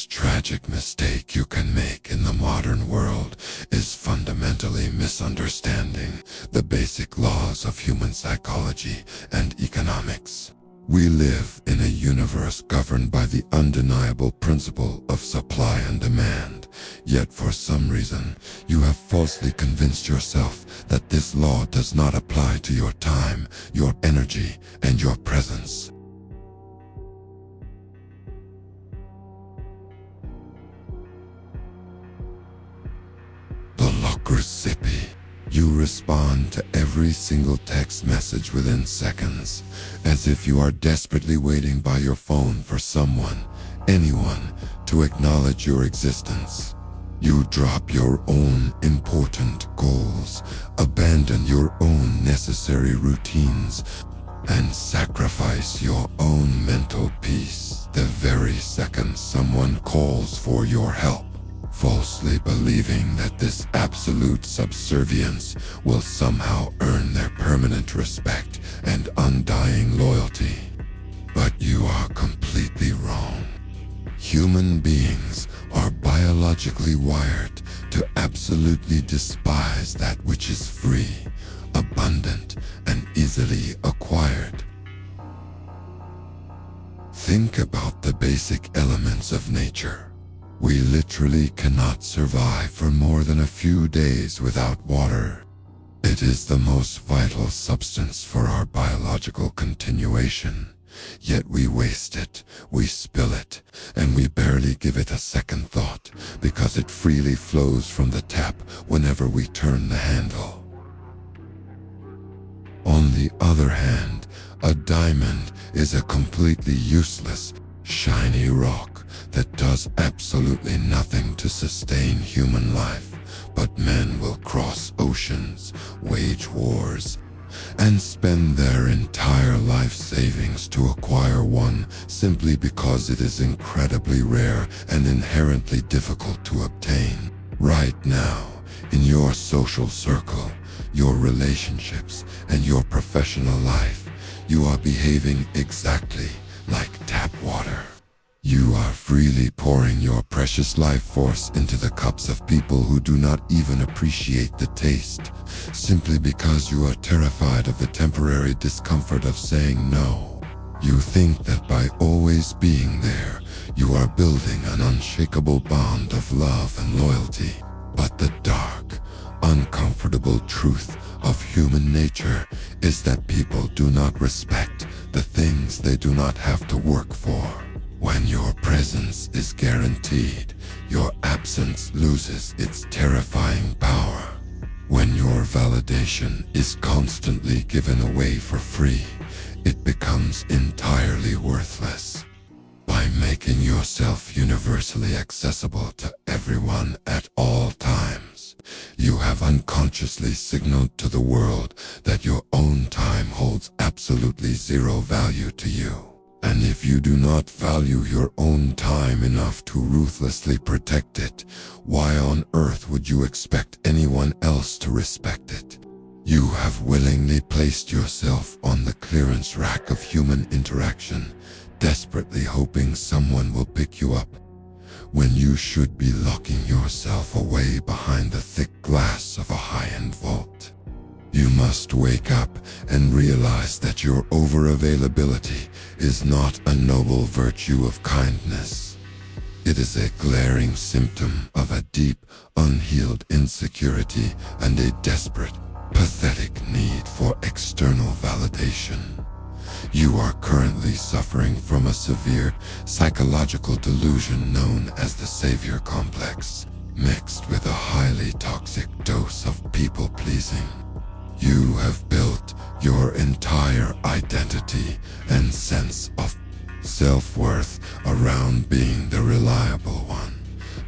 most tragic mistake you can make in the modern world is fundamentally misunderstanding the basic laws of human psychology and economics. We live in a universe governed by the undeniable principle of supply and demand, yet for some reason, you have falsely convinced yourself that this law does not apply to your time, your energy, and your presence. The Scarcity. You respond to every single text message within seconds, as if you are desperately waiting by your phone for someone, anyone, to acknowledge your existence. You drop your own important goals, abandon your own necessary routines, and sacrifice your own mental peace the very second someone calls for your help, falsely believing that this absolute subservience will somehow earn their permanent respect and undying loyalty. But you are completely wrong. Human beings are biologically wired to absolutely despise that which is free, abundant, and easily acquired. Think about the basic elements of nature. We literally cannot survive for more than a few days without water. It is the most vital substance for our biological continuation. Yet we waste it, we spill it, and we barely give it a second thought because it freely flows from the tap whenever we turn the handle. On the other hand, a diamond is a completely useless, shiny rock that does absolutely nothing to sustain human life, but men will cross oceans, wage wars, and spend their entire life savings to acquire one simply because it is incredibly rare and inherently difficult to obtain. Right now, in your social circle, your relationships, and your professional life, you are behaving exactly like tap water. You are freely pouring your precious life force into the cups of people who do not even appreciate the taste, simply because you are terrified of the temporary discomfort of saying no. You think that by always being there, you are building an unshakable bond of love and loyalty. But the dark, uncomfortable truth of human nature is that people do not respect the things they do not have to work for. When your presence is guaranteed, your absence loses its terrifying power. When your validation is constantly given away for free, it becomes entirely worthless. By making yourself universally accessible to everyone at all times, you have unconsciously signaled to the world that your own time holds absolutely zero value to you. And if you do not value your own time enough to ruthlessly protect it, why on earth would you expect anyone else to respect it? You have willingly placed yourself on the clearance rack of human interaction, desperately hoping someone will pick you up, when you should be locking yourself away behind the thick glass of a high-end vault. You must wake up and realize that your over-availability is not a noble virtue of kindness. It is a glaring symptom of a deep, unhealed insecurity and a desperate, pathetic need for external validation. You are currently suffering from a severe psychological delusion known as the savior complex, mixed with a highly toxic dose of people-pleasing. You have built your entire identity and sense of self-worth around being the reliable one,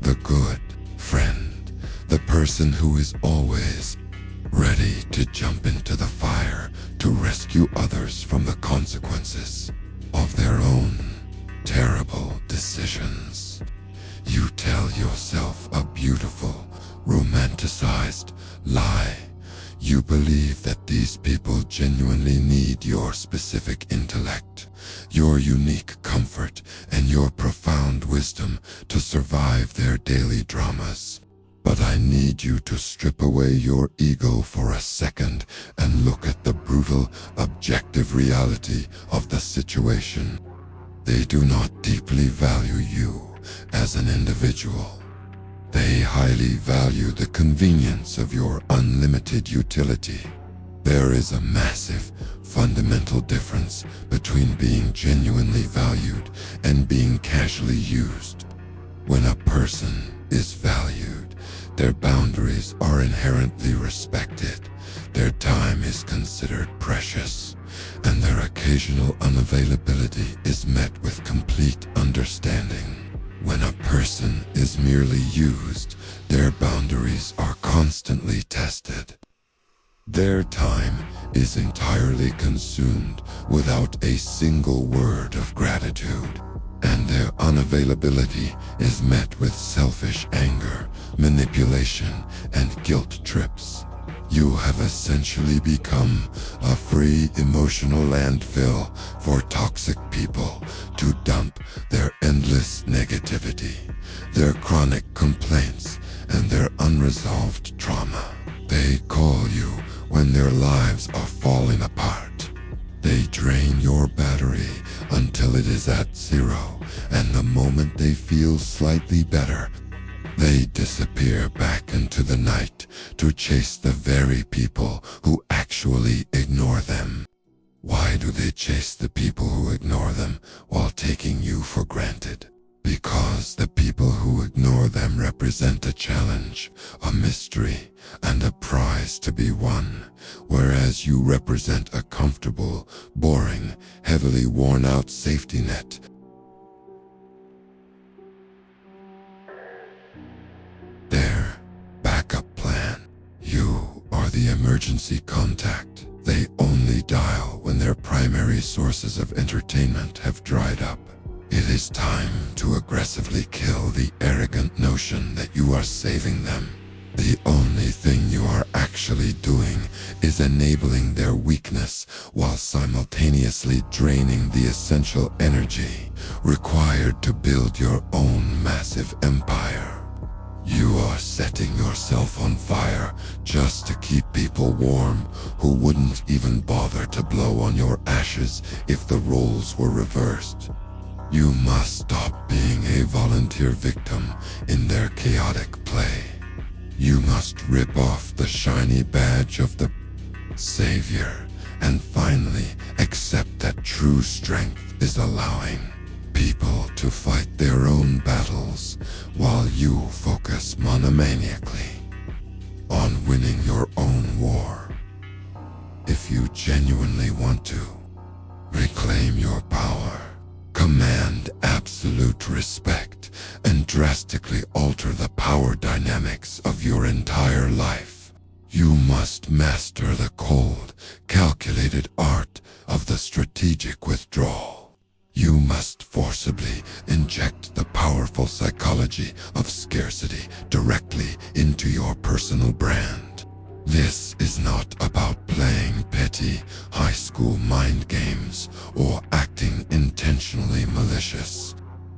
the good friend, the person who is always ready to jump into the fire to rescue others from the consequences of their own terrible decisions. You tell yourself a beautiful, romanticized lie. You believe that these people genuinely need your specific intellect, your unique comfort, and your profound wisdom to survive their daily dramas. But I need you to strip away your ego for a second and look at the brutal, objective reality of the situation. They do not deeply value you as an individual. They highly value the convenience of your unlimited utility. There is a massive, fundamental difference between being genuinely valued and being casually used. When a person is valued, their boundaries are inherently respected, their time is considered precious, and their occasional unavailability is met with complete understanding. When a person is merely used, their boundaries are constantly tested. Their time is entirely consumed without a single word of gratitude, and their unavailability is met with selfish anger, manipulation, and guilt trips. You have essentially become a free emotional landfill for toxic people to dump their endless negativity, their chronic complaints, and their unresolved trauma. They call you when their lives are falling apart. They drain your battery until it is at zero, and the moment they feel slightly better, they disappear back into the night to chase the very people who actually ignore them. Why do they chase the people who ignore them while taking you for granted? Because the people who ignore them represent a challenge, a mystery, and a prize to be won, whereas you represent a comfortable, boring, heavily worn-out safety net. Their backup plan. You are the emergency contact. They only dial when their primary sources of entertainment have dried up. It is time to aggressively kill the arrogant notion that you are saving them. The only thing you are actually doing is enabling their weakness while simultaneously draining the essential energy required to build your own massive empire. You are setting yourself on fire just to keep people warm who wouldn't even bother to blow on your ashes if the roles were reversed. You must stop being a volunteer victim in their chaotic play. You must rip off the shiny badge of the savior and finally accept that true strength is allowing people to fight their own battles while you focus monomaniacally on winning your own war. If you genuinely want to reclaim your power, command absolute respect, and drastically alter the power dynamics of your entire life, you must master the cold, calculated art of the strategic withdrawal. You must forcibly inject the powerful psychology of scarcity directly into your personal brand. This is not about playing petty, high school mind games or acting intentionally malicious.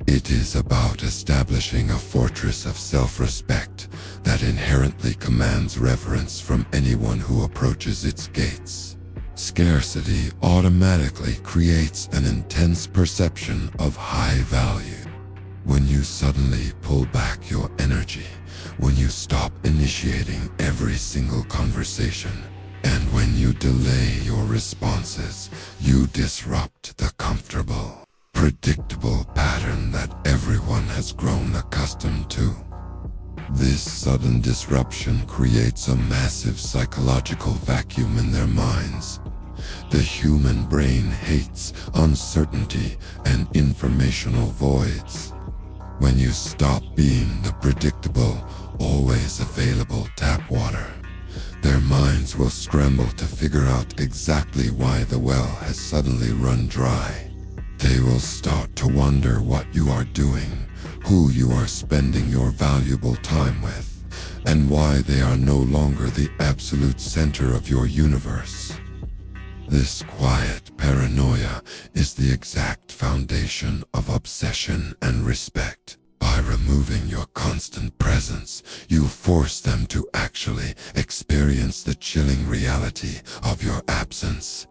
It is about establishing a fortress of self-respect that inherently commands reverence from anyone who approaches its gates. Scarcity automatically creates an intense perception of high value. When you suddenly pull back your energy, when you stop initiating every single conversation, and when you delay your responses, you disrupt the comfortable, predictable pattern that everyone has grown accustomed to. This sudden disruption creates a massive psychological vacuum in their minds. The human brain hates uncertainty and informational voids. When you stop being the predictable, always available tap water, their minds will scramble to figure out exactly why the well has suddenly run dry. They will start to wonder what you are doing, who you are spending your valuable time with, and why they are no longer the absolute center of your universe. This quiet paranoia is the exact foundation of obsession and respect. removing your constant presence, you force them to actually experience the chilling reality of your absence.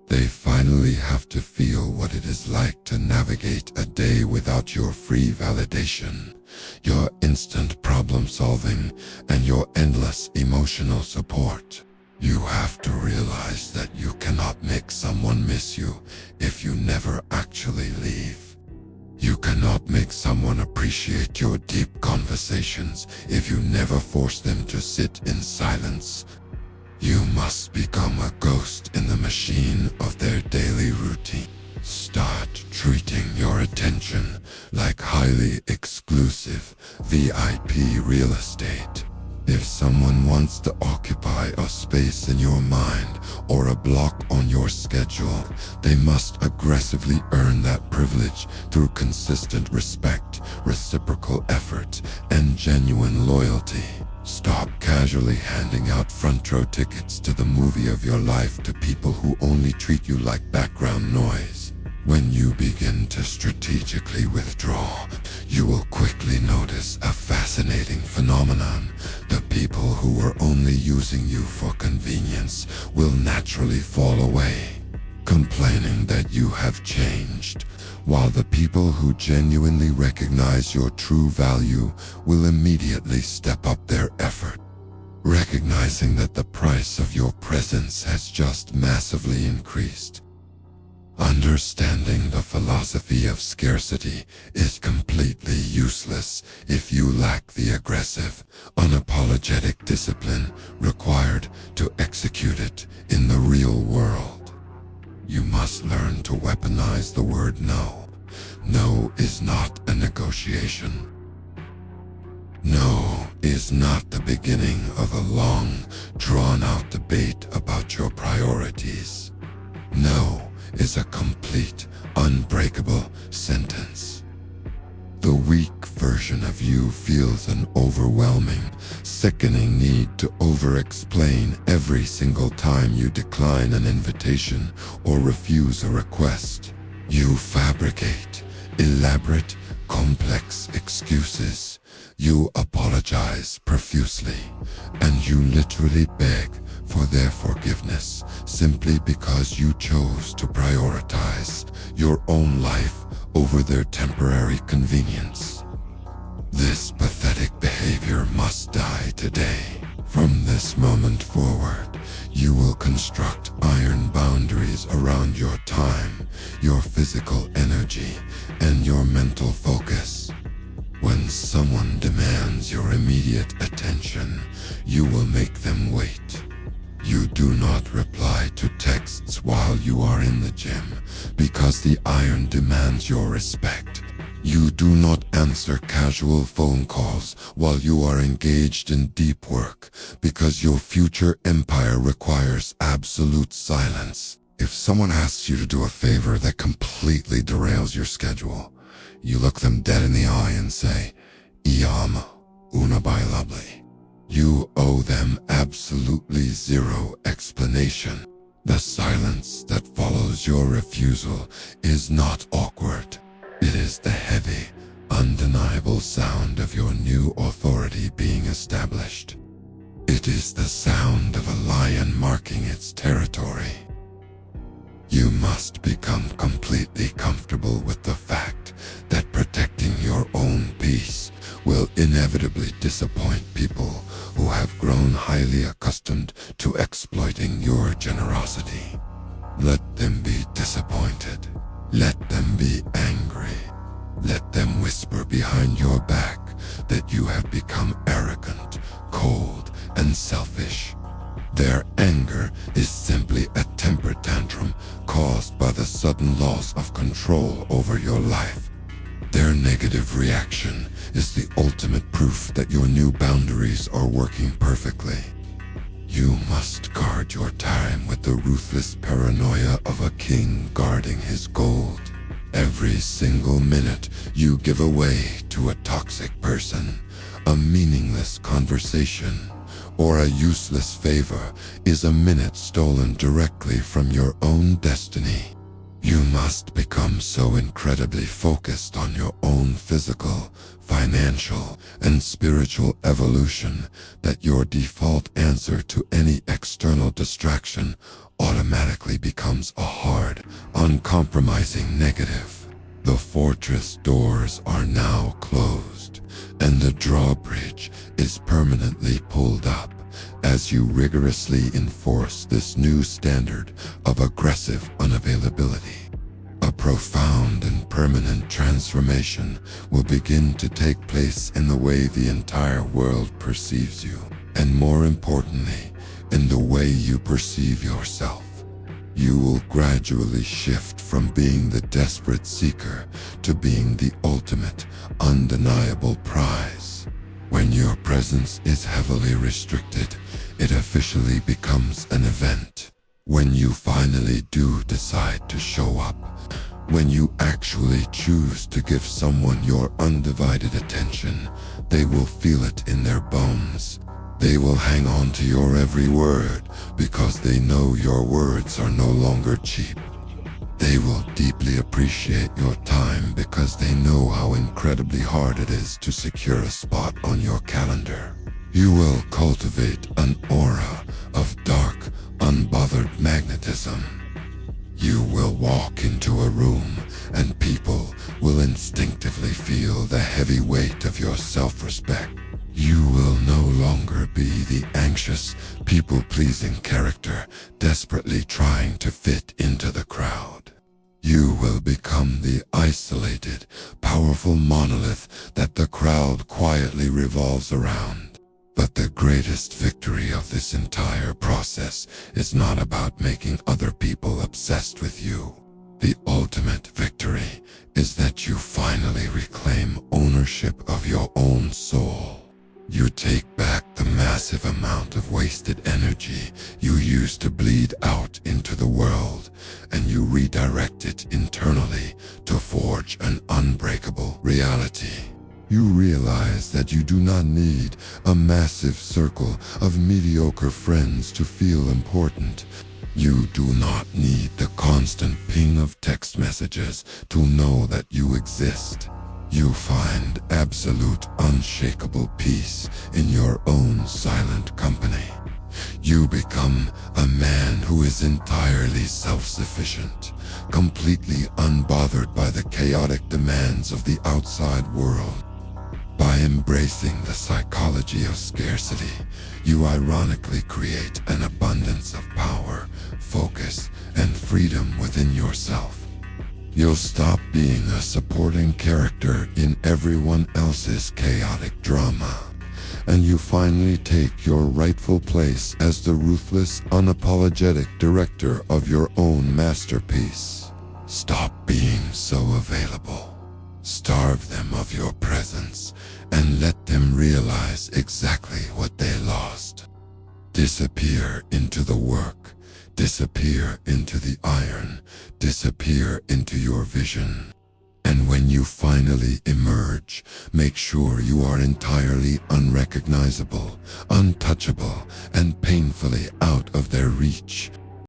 They finally have to feel what it is like to navigate a day without your free validation, your instant problem solving, and your endless emotional support. You have to realize that you cannot make someone miss you if you never actually leave. You cannot make someone appreciate your deep conversations if you never force them to sit in silence. You must become a ghost in the machine of their daily routine. Start treating your attention like highly exclusive VIP real estate. If someone wants to occupy a space in your mind or a block on your schedule, they must aggressively earn that privilege through consistent respect, reciprocal effort, and genuine loyalty. Stop casually handing out front row tickets to the movie of your life to people who only treat you like background noise. When you begin to strategically withdraw, you will quickly notice a fascinating phenomenon. The people who were only using you for convenience will naturally fall away, complaining that you have changed, while the people who genuinely recognize your true value will immediately step up their effort. Recognizing that the price of your presence has just massively increased. Understanding the philosophy of scarcity is completely useless if you lack the aggressive, unapologetic discipline required to execute it in the real world. You must learn to weaponize the word no. No is not a negotiation. No is not the beginning of a long, drawn-out debate about your priorities. No is a complete, unbreakable sentence. The weak version of you feels an overwhelming, sickening need to over-explain every single time you decline an invitation or refuse a request. You fabricate elaborate, complex excuses. You apologize profusely, and you literally beg for their forgiveness simply because you chose to prioritize your own life over their temporary convenience. This pathetic behavior must die today. From this moment forward, you will construct iron boundaries around your time, your physical energy, and your mental focus. When someone demands your immediate attention, you will make them wait. You do not reply to texts while you are in the gym because the iron demands your respect. You do not answer casual phone calls while you are engaged in deep work because your future empire requires absolute silence. If someone asks you to do a favor that completely derails your schedule, you look them dead in the eye and say, "Iam una bailable." You owe them absolutely zero explanation. The silence that follows your refusal is not awkward. It is the heavy, undeniable sound of your new authority being established. It is the sound of a lion marking its territory. You must become completely comfortable with the fact that protecting your own peace will inevitably disappoint people who have grown highly accustomed to exploiting your generosity. Let them be disappointed. Let them be angry. Let them whisper behind your back that you have become arrogant, cold, and selfish. Their anger is simply a temper tantrum caused by the sudden loss of control over your life. Their negative reaction is the ultimate proof that your new boundaries are working perfectly. You must guard your time with the ruthless paranoia of a king guarding his gold. Every single minute you give away to a toxic person, a meaningless conversation, or a useless favor is a minute stolen directly from your own destiny. You must become so incredibly focused on your own physical, financial, and spiritual evolution that your default answer to any external distraction automatically becomes a hard, uncompromising negative. The fortress doors are now closed, and the drawbridge is permanently pulled up as you rigorously enforce this new standard of aggressive unavailability. A profound and permanent transformation will begin to take place in the way the entire world perceives you, and more importantly, in the way you perceive yourself. You will gradually shift from being the desperate seeker to being the ultimate, undeniable prize. When your presence is heavily restricted, it officially becomes an event. When you finally do decide to show up, when you actually choose to give someone your undivided attention, they will feel it in their bones. They will hang on to your every word because they know your words are no longer cheap. They will deeply appreciate your time because they know how incredibly hard it is to secure a spot on your calendar. You will cultivate an aura of dark, unbothered magnetism. You will walk into a room and people will instinctively feel the heavy weight of your self-respect. You will no longer be the anxious, people-pleasing character desperately trying to fit into the crowd. You will become the isolated, powerful monolith that the crowd quietly revolves around. But the greatest victory of this entire process is not about making other people obsessed with you. The ultimate victory is that you finally reclaim ownership of your own soul. You take back the massive amount of wasted energy you used to bleed out into the world, and you redirect it internally to forge an unbreakable reality. You realize that you do not need a massive circle of mediocre friends to feel important. You do not need the constant ping of text messages to know that you exist. You find absolute unshakable peace in your own silent company. You become a man who is entirely self-sufficient, completely unbothered by the chaotic demands of the outside world. By embracing the psychology of scarcity, you ironically create an abundance of power, focus, and freedom within yourself. You'll stop being a supporting character in everyone else's chaotic drama, and you finally take your rightful place as the ruthless, unapologetic director of your own masterpiece. Stop being so available. Starve them of your presence, and let them realize exactly what they lost. Disappear into the work. Disappear into the iron, disappear into your vision. And when you finally emerge, make sure you are entirely unrecognizable, untouchable, and painfully out of their reach.